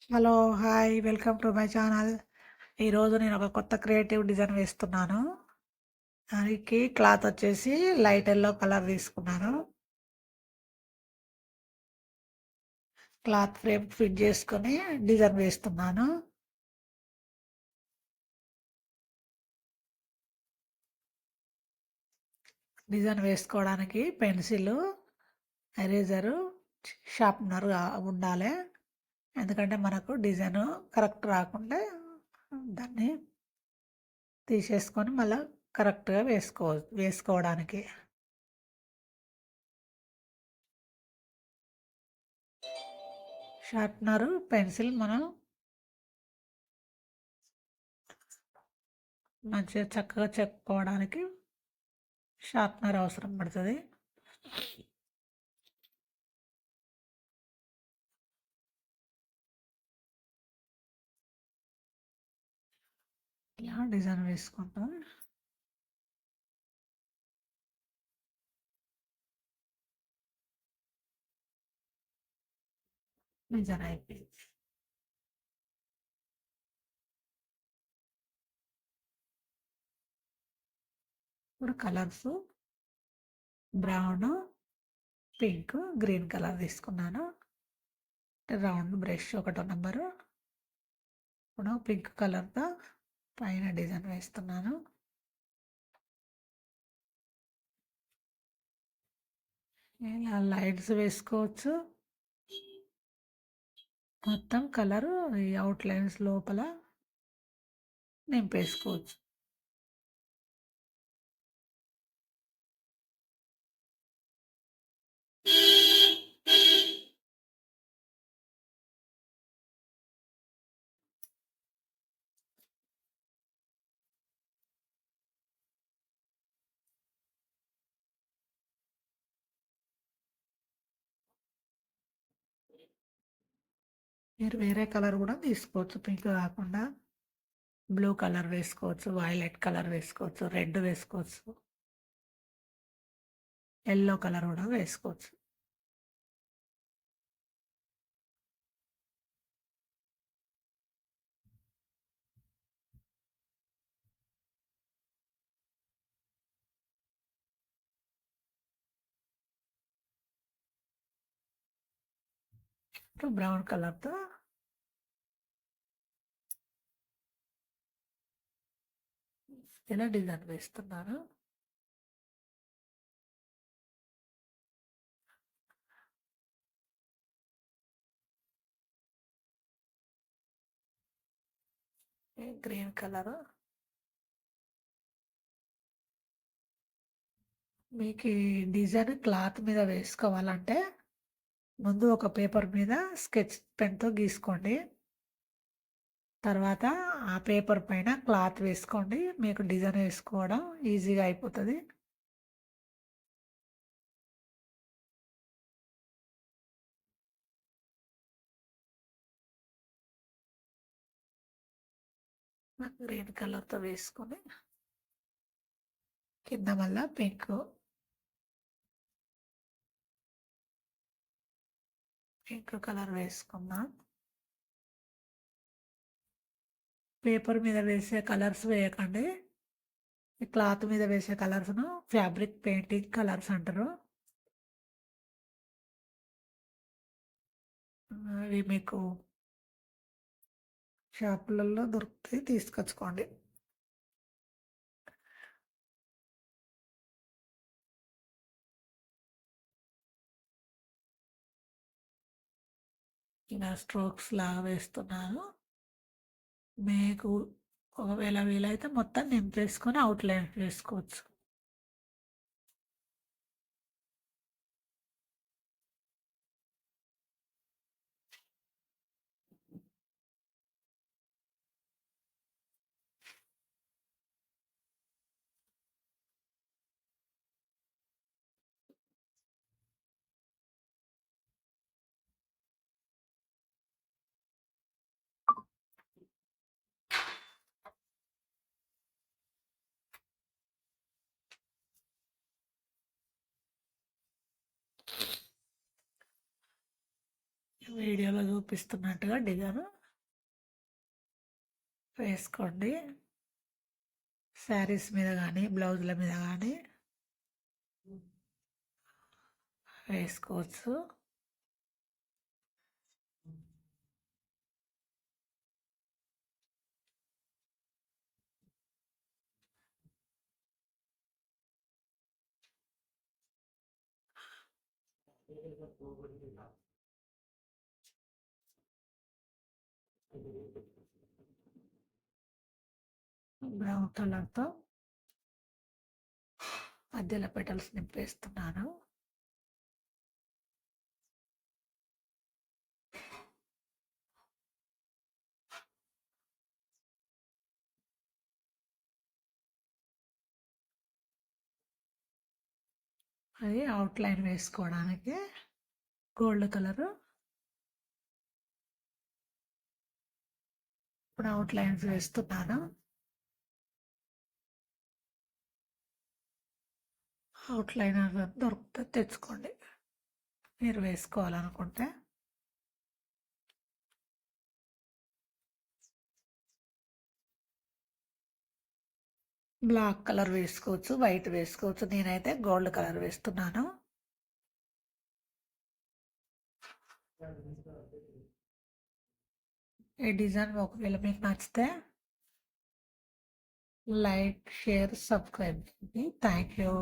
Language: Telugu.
Hello! Hi! Welcome to my channel. ఈరోజు నేను ఒక కొత్త క్రియేటివ్ డిజైన్ వేస్తున్నాను. దానికి క్లాత్ వచ్చేసి లైట్ యెల్లో కలర్ తీసుకున్నాను. క్లాత్ ఫ్రేమ్ ఫిట్ చేసుకొని డిజైన్ వేస్తున్నాను. డిజైన్ వేసుకోవడానికి పెన్సిల్, ఎరేజరు, షార్ప్నర్ ఉండాలి. ఎందుకంటే మనకు డిజైన్ కరెక్ట్ రాకుండా దాన్ని తీసేసుకొని మళ్ళీ కరెక్ట్గా వేసుకోవడానికి. షార్ప్నరు, పెన్సిల్ మనం మంచిగా చక్కగా చెక్కుకోవడానికి షార్ప్నర్ అవసరం పడుతుంది. ఇలా డిజైన్ వేసుకుంటాం. డిజైన్ అయిపోయింది. ఇప్పుడు colours brown, pink, green colour తీసుకున్నాను. Round brush 1 number. ఇప్పుడు పింక్ కలర్తో పైన డిజైన్ వేస్తున్నాను. ఇలా లైన్స్ వేసుకోవచ్చు. మొత్తం కలరు ఈ అవుట్ లైన్స్ లోపల నింపేసుకోవచ్చు. మీరు వేరే కలర్ కూడా తీసుకోవచ్చు. పింక్ కాకుండా బ్లూ కలర్ వేసుకోవచ్చు, వైలెట్ కలర్ వేసుకోవచ్చు, రెడ్ వేసుకోవచ్చు, ఎల్లో కలర్ కూడా వేసుకోవచ్చు. ఇప్పుడు బ్రౌన్ కలర్తో ఇలా డిజైన్ వేస్తున్నాను. Green colour. మీకు ఈ డిజైన్ క్లాత్ మీద వేసుకోవాలంటే ముందు ఒక పేపర్ మీద స్కెచ్ పెన్తో గీసుకోండి. తర్వాత ఆ పేపర్ పైన క్లాత్ వేసుకోండి. మీకు డిజైన్ వేసుకోవడం ఈజీగా అయిపోతుంది. గ్రీన్ కలర్తో వేసుకొని కింద మళ్ళా పింక్ కలర్ వేసుకున్నాం. పేపర్ మీద వేసే కలర్స్ వేయకండి. ఈ క్లాత్ మీద వేసే కలర్స్ను ఫ్యాబ్రిక్ పెయింటింగ్ కలర్స్ అంటారు. అవి మీకు షాపులలో దొరుకుతాయి, తీసుకొచ్చుకోండి. ఇలా స్ట్రోక్స్ లాగా వేస్తున్నాను. మీకు ఒకవేళ వీలైతే మొత్తం నింపేసుకొని అవుట్లైన్ వేసుకోవచ్చు. వీడియోలో చూపిస్తున్నట్టుగా డిజైన్ వేసుకోండి. శారీస్ మీద కానీ బ్లౌజుల మీద కానీ వేసుకోవచ్చు. బ్రౌన్ కలర్తో మధ్యలో పెటల్స్ నింపేస్తున్నాను. అది అవుట్లైన్ వేసుకోవడానికి గోల్డ్ కలరు. ఇప్పుడు అవుట్లైన్స్ వేస్తున్నాను. అవుట్లైనర్ దొరికితే తెచ్చుకోండి మీరు వేసుకోవాలనుకుంటే. బ్లాక్ కలర్ వేసుకోవచ్చు, వైట్ వేసుకోవచ్చు. నేనైతే గోల్డ్ కలర్ వేస్తున్నాను. ఈ డిజైన్ ఒకవేళ మీకు నచ్చితే లైక్, షేర్, సబ్స్క్రైబ్ చేయండి. Thank you.